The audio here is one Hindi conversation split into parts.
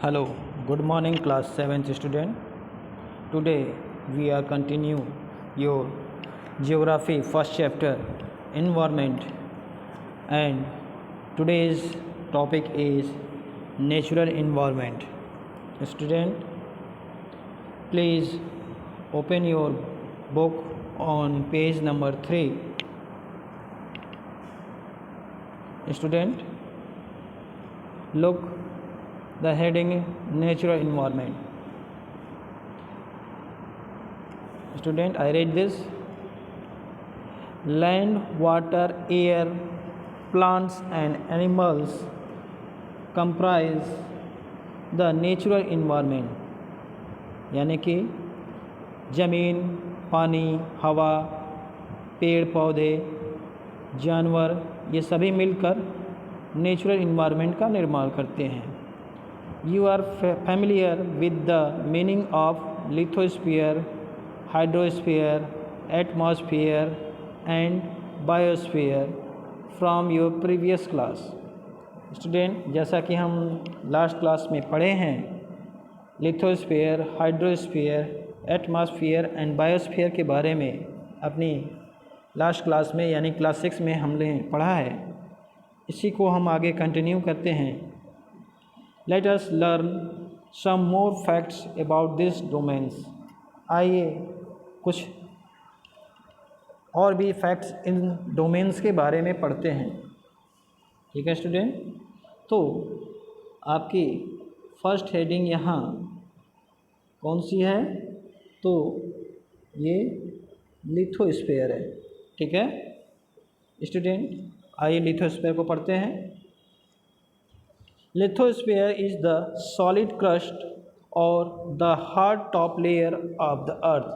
Hello, good morning class 7th student. Today we are continue your geography first chapter environment, and today's topic is natural environment. Student, please open your book on page number 3. Student, look the heading natural environment. Student, I read this: land, water, air, plants and animals comprise the natural environment. यानी कि ज़मीन, पानी, हवा, पेड़ पौधे, जानवर, ये सभी मिलकर नेचुरल इन्वायरमेंट का निर्माण करते हैं. You are familiar with the meaning of lithosphere, hydrosphere, atmosphere and biosphere from your previous class. Student, जैसा कि हम लास्ट क्लास में पढ़े हैं, lithosphere, hydrosphere, atmosphere and biosphere के बारे में अपनी लास्ट क्लास में यानी क्लास 6 में हमने पढ़ा है. इसी को हम आगे कंटिन्यू करते हैं. Let us learn some more facts about these domains. आइए कुछ और भी फैक्ट्स इन डोमेन्स के बारे में पढ़ते हैं. ठीक है स्टूडेंट, तो आपकी फर्स्ट हेडिंग यहाँ कौन सी है? तो ये लिथोस्फीयर है. ठीक है स्टूडेंट, आइए लिथोस्फीयर को पढ़ते हैं. Lithosphere is the solid crust or the hard top layer of the earth.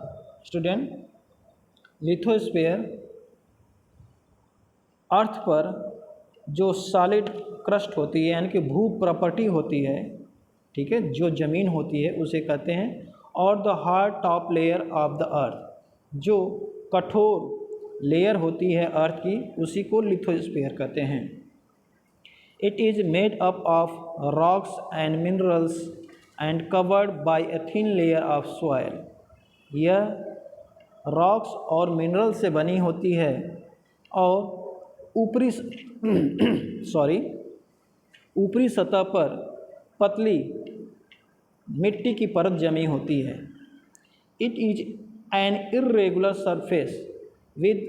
Student, lithosphere अर्थ पर जो सॉलिड क्रस्ट होती है यानी कि भू प्रॉपर्टी होती है, ठीक है, जो ज़मीन होती है उसे कहते हैं, और the hard top layer of the अर्थ, जो कठोर लेयर होती है अर्थ की, उसी को लिथोस्फीयर कहते हैं. It is made up of rocks and minerals and covered by a thin layer of soil. यह रॉक्स और मिनरल से बनी होती है और ऊपरी सतह पर पतली मिट्टी की परत जमी होती है. It is an irregular surface with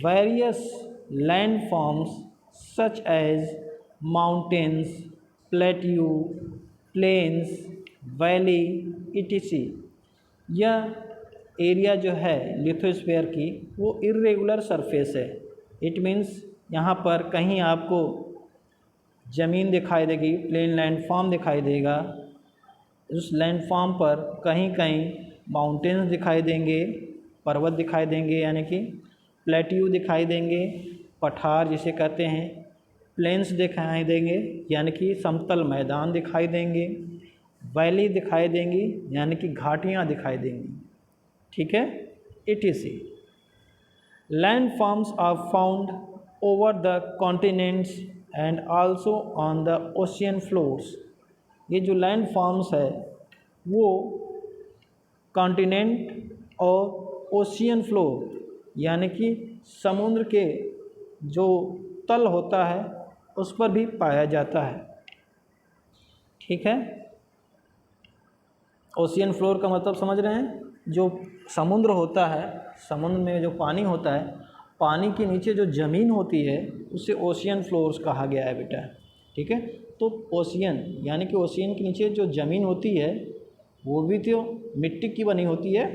various landforms such as mountains, plateau, plains, valley etc. यह एरिया जो है लिथोस्फीयर की वो इर्रेगुलर सरफेस है. इट मीन्स यहाँ पर कहीं आपको ज़मीन दिखाई देगी, प्लेन लैंडफॉर्म दिखाई देगा, उस लैंडफॉर्म पर कहीं कहीं माउंटेन्स दिखाई देंगे, पर्वत दिखाई देंगे यानी कि प्लेट्यू दिखाई देंगे, पठार जिसे कहते हैं, प्लेन्स दिखाई देंगे यानी कि समतल मैदान दिखाई देंगे, वैली दिखाई देंगी यानी कि घाटियाँ दिखाई देंगी. ठीक है etc. Land forms are found over the continents and also on the ocean floors. ये जो लैंड फॉर्म्स है वो कॉन्टिनेंट और ओशियन फ्लोर यानी कि समुद्र के जो तल होता है उस पर भी पाया जाता है. ठीक है, ओशियन फ्लोर का मतलब समझ रहे हैं? जो समुद्र होता है, समुद्र में जो पानी होता है, पानी के नीचे जो ज़मीन होती है उसे ओशियन फ्लोर्स कहा गया है बेटा. ठीक है, तो ओशियन यानी कि ओशियन के नीचे जो ज़मीन होती है वो भी तो मिट्टी की बनी होती है,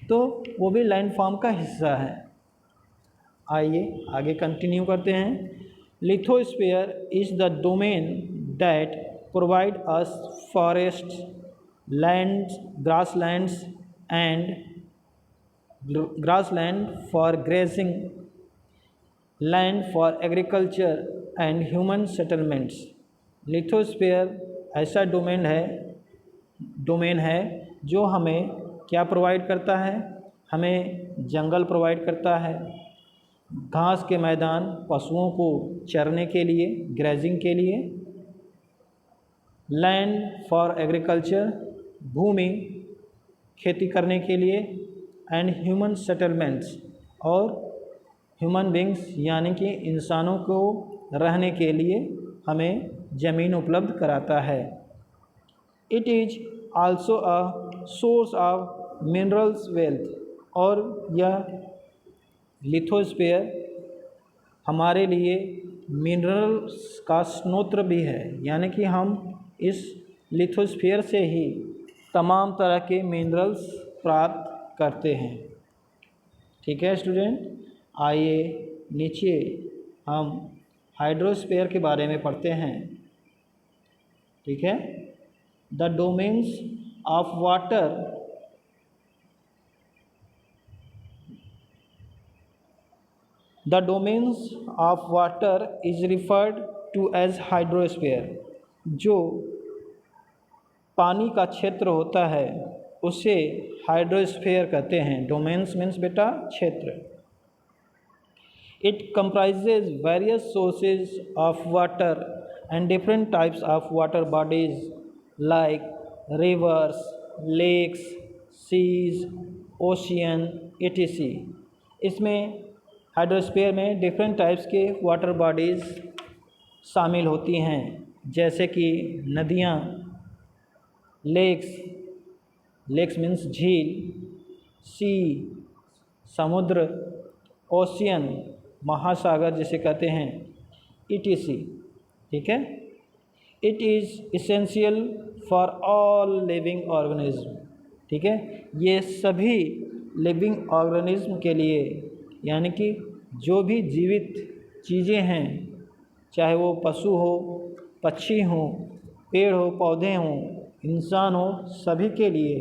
तो वो भी लैंडफॉर्म का हिस्सा है. आइए आगे कंटिन्यू करते हैं. Lithosphere is the domain that provide us forests, lands, grassland for grazing, land for agriculture and human settlements. Lithosphere ऐसा डोमेन है जो हमें क्या प्रोवाइड करता है? हमें जंगल प्रोवाइड करता है, घास के मैदान पशुओं को चरने के लिए, ग्रेजिंग के लिए, लैंड फॉर एग्रीकल्चर, भूमि खेती करने के लिए, एंड ह्यूमन सेटलमेंट्स, और ह्यूमन बींग्स यानी कि इंसानों को रहने के लिए हमें ज़मीन उपलब्ध कराता है। It is also a source of minerals wealth, और यह लिथोस्फीयर हमारे लिए मिनरल्स का स्रोत भी है, यानी कि हम इस लिथोस्फीयर से ही तमाम तरह के मिनरल्स प्राप्त करते हैं। ठीक है स्टूडेंट, आइए नीचे हम हाइड्रोस्फीयर के बारे में पढ़ते हैं। ठीक है, the domains of water The domains of water is referred to as hydrosphere। जो पानी का क्षेत्र होता है उसे हाइड्रोस्फीयर कहते हैं। डोमेन्स मीन्स बेटा क्षेत्र। It comprises various sources of water and different types of water bodies like rivers, lakes, seas, ocean, etc। इसमें हाइड्रोस्फीयर में डिफरेंट टाइप्स के वाटर बॉडीज़ शामिल होती हैं, जैसे कि नदियाँ, लेक्स मीन्स झील, सी समुद्र, ओशियन महासागर जिसे कहते हैं, etc। ठीक है, it is essential for all living organism. ठीक है, ये सभी लिविंग ऑर्गेनिज्म के लिए, यानी कि जो भी जीवित चीज़ें हैं, चाहे वो पशु हो, पक्षी हो, पेड़ हो, पौधे हों, इंसान हो, सभी के लिए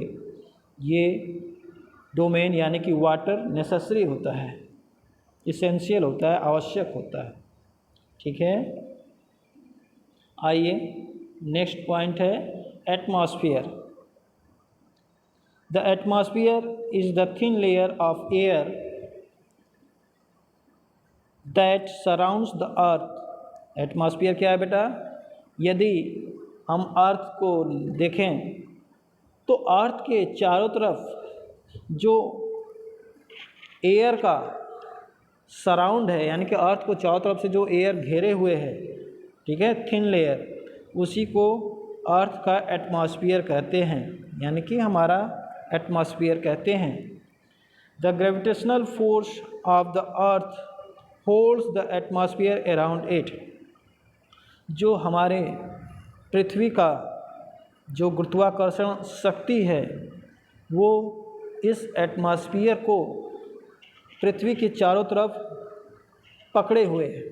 ये डोमेन यानी कि वाटर नेसेसरी होता है, इसेंशियल होता है, आवश्यक होता है। ठीक है, आइए नेक्स्ट पॉइंट है atmosphere. The atmosphere is the thin layer of air that surrounds the earth. Atmosphere क्या है बेटा? यदि हम अर्थ को देखें तो अर्थ के चारों तरफ जो एयर का सराउंड है, यानी कि अर्थ को चारों तरफ से जो एयर घेरे हुए है, ठीक है, थिन लेयर, उसी को अर्थ का एटमॉस्फेयर कहते हैं, यानी कि हमारा एटमॉस्फेयर कहते हैं। The gravitational force of the earth holds the atmosphere around it. जो हमारे पृथ्वी का जो गुरुत्वाकर्षण शक्ति है वो इस एटमॉस्फेयर को पृथ्वी के चारों तरफ पकड़े हुए है,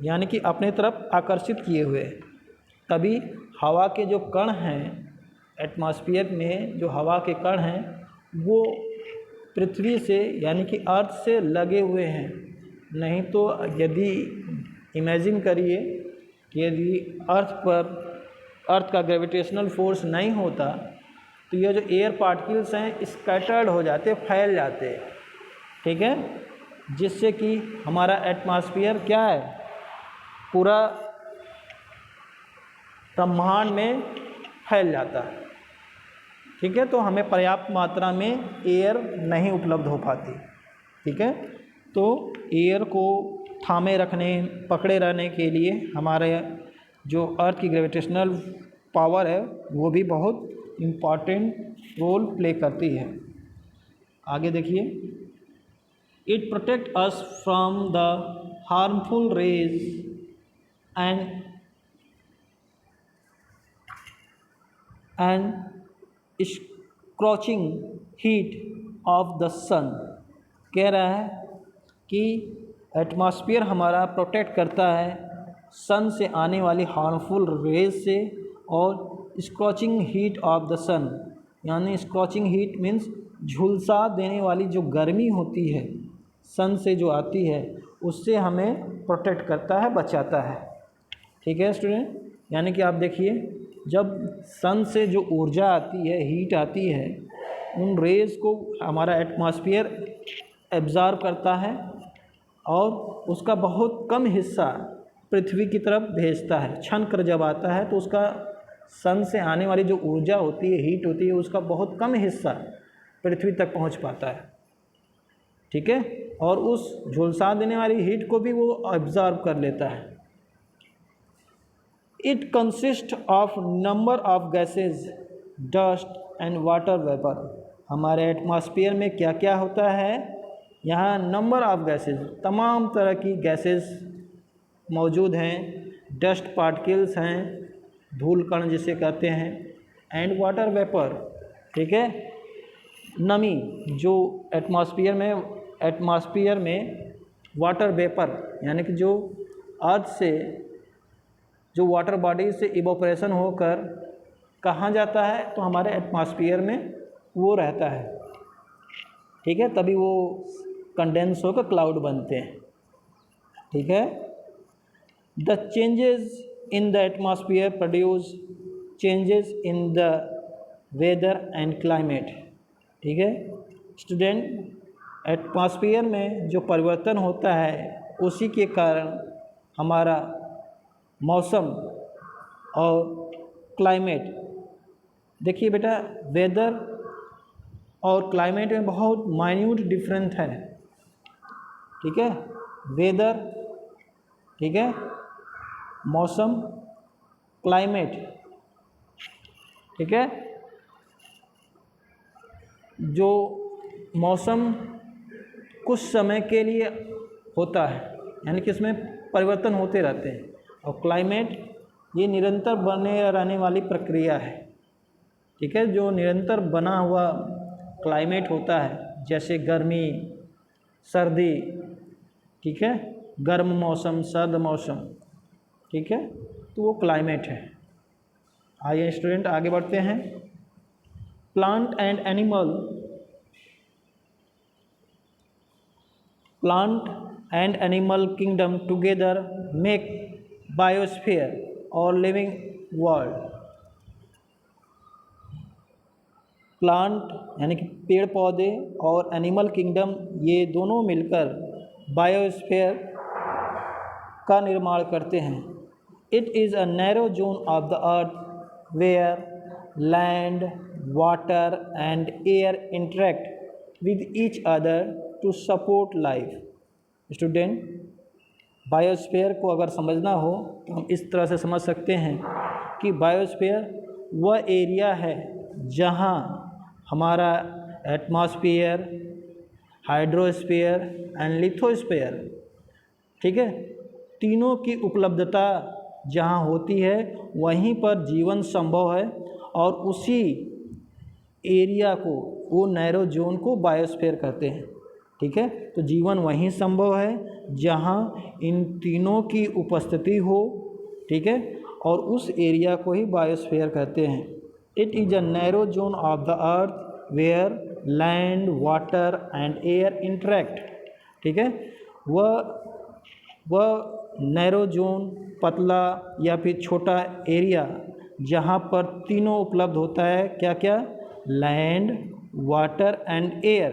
यानी कि अपने तरफ आकर्षित किए हुए है। तभी हवा के जो कण हैं, एटमॉस्फेयर में जो हवा के कण हैं वो पृथ्वी से यानी कि अर्थ से लगे हुए हैं। नहीं तो यदि इमेजिन करिए कि यदि अर्थ का ग्रेविटेशनल फोर्स नहीं होता तो ये जो एयर पार्टिकल्स हैं स्कैटर्ड हो जाते, फैल जाते। ठीक है, जिससे कि हमारा एटमॉस्फेयर क्या है, पूरा ब्रह्मांड में फैल जाता है। ठीक है, तो हमें पर्याप्त मात्रा में एयर नहीं उपलब्ध हो पाती। ठीक है, तो एयर को थामे रखने, पकड़े रहने के लिए हमारे जो अर्थ की ग्रेविटेशनल पावर है वो भी बहुत इम्पॉर्टेंट रोल प्ले करती है। आगे देखिए, it protect us from the harmful rays and scorching heat of the sun. कह रहा है कि एटमॉस्फेयर हमारा प्रोटेक्ट करता है सन से आने वाली हार्मफुल रेज से और स्क्रॉचिंग हीट ऑफ द सन, यानी स्क्रॉचिंग हीट मीन्स झुलसा देने वाली जो गर्मी होती है सन से जो आती है उससे हमें प्रोटेक्ट करता है, बचाता है। ठीक है स्टूडेंट, यानी कि आप देखिए जब सन से जो ऊर्जा आती है, हीट आती है, उन रेज़ को हमारा एटमॉस्फेयर एब्ज़ॉर्ब करता है और उसका बहुत कम हिस्सा पृथ्वी की तरफ भेजता है। छन कर जब आता है तो उसका सन से आने वाली जो ऊर्जा होती है, हीट होती है, उसका बहुत कम हिस्सा पृथ्वी तक पहुंच पाता है, ठीक है, और उस झुलसा देने वाली हीट को भी वो ऑब्जर्व कर लेता है। It consist of number of gases, dust and water vapour. हमारे एटमॉस्फेयर में क्या क्या होता है? यहाँ नंबर ऑफ गैसेज, तमाम तरह की गैसेस मौजूद हैं, डस्ट पार्टिकल्स हैं, धूल कण जिसे कहते हैं, एंड वाटर वेपर, ठीक है, नमी, जो एटमॉस्फेयर में वाटर वेपर यानी कि जो अर्थ से, जो वाटर बॉडी से इवोपरेशन होकर कहाँ जाता है? तो हमारे एटमॉस्फेयर में वो रहता है, ठीक है, तभी वो कंडेंस होकर क्लाउड बनते हैं, ठीक है। The changes in the atmosphere produce changes in the weather and climate, ठीक है स्टूडेंट। एटमॉस्फेयर में जो परिवर्तन होता है उसी के कारण हमारा मौसम और क्लाइमेट, देखिए बेटा, वेदर और क्लाइमेट में बहुत माइन्यूट डिफरेंस है, ठीक है, वेदर, ठीक है, मौसम, क्लाइमेट, ठीक है। जो मौसम कुछ समय के लिए होता है, यानी कि इसमें परिवर्तन होते रहते हैं, और क्लाइमेट ये निरंतर बने रहने वाली प्रक्रिया है, ठीक है, जो निरंतर बना हुआ क्लाइमेट होता है, जैसे गर्मी, सर्दी, ठीक है, गर्म मौसम, सर्द मौसम, ठीक है, तो वो क्लाइमेट है। आइए स्टूडेंट आगे बढ़ते हैं। Plant and animal kingdom together make biosphere और लिविंग वर्ल्ड। प्लांट यानी कि पेड़ पौधे और एनिमल किंगडम, ये दोनों मिलकर बायोस्फीयर का निर्माण करते हैं। It is a narrow zone of the earth where land, water and air interact with each other to support life. Student, biosphere को अगर समझना हो तो हम इस तरह से समझ सकते हैं कि बायोस्फीयर वह एरिया है जहाँ हमारा एटमॉस्फेयर, हाइड्रोस्फीयर एंड लिथोस्फीयर, ठीक है, तीनों की उपलब्धता जहाँ होती है वहीं पर जीवन संभव है, और उसी एरिया को, वो नैरो जोन को बायोस्फीयर कहते हैं, ठीक है। तो जीवन वहीं संभव है जहाँ इन तीनों की उपस्थिति हो, ठीक है, और उस एरिया को ही बायोस्फीयर कहते हैं। It is a narrow zone of the earth where land, water and air interact, ठीक है। वह नैरो जोन, पतला या फिर छोटा एरिया जहाँ पर तीनों उपलब्ध होता है, क्या क्या? लैंड, वाटर एंड एयर,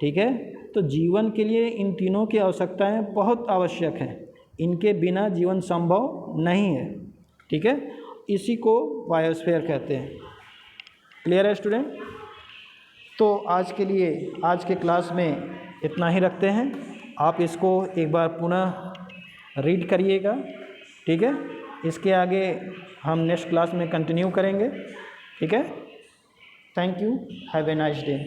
ठीक है। तो जीवन के लिए इन तीनों की आवश्यकताएं बहुत आवश्यक हैं, इनके बिना जीवन संभव नहीं है, ठीक है। इसी को बायोस्फीयर कहते हैं। क्लियर है स्टूडेंट? तो आज के लिए, आज के क्लास में इतना ही रखते हैं। आप इसको एक बार पुनः रीड करिएगा, ठीक है। इसके आगे हम नेक्स्ट क्लास में कंटिन्यू करेंगे, ठीक है। Thank you, have a nice day.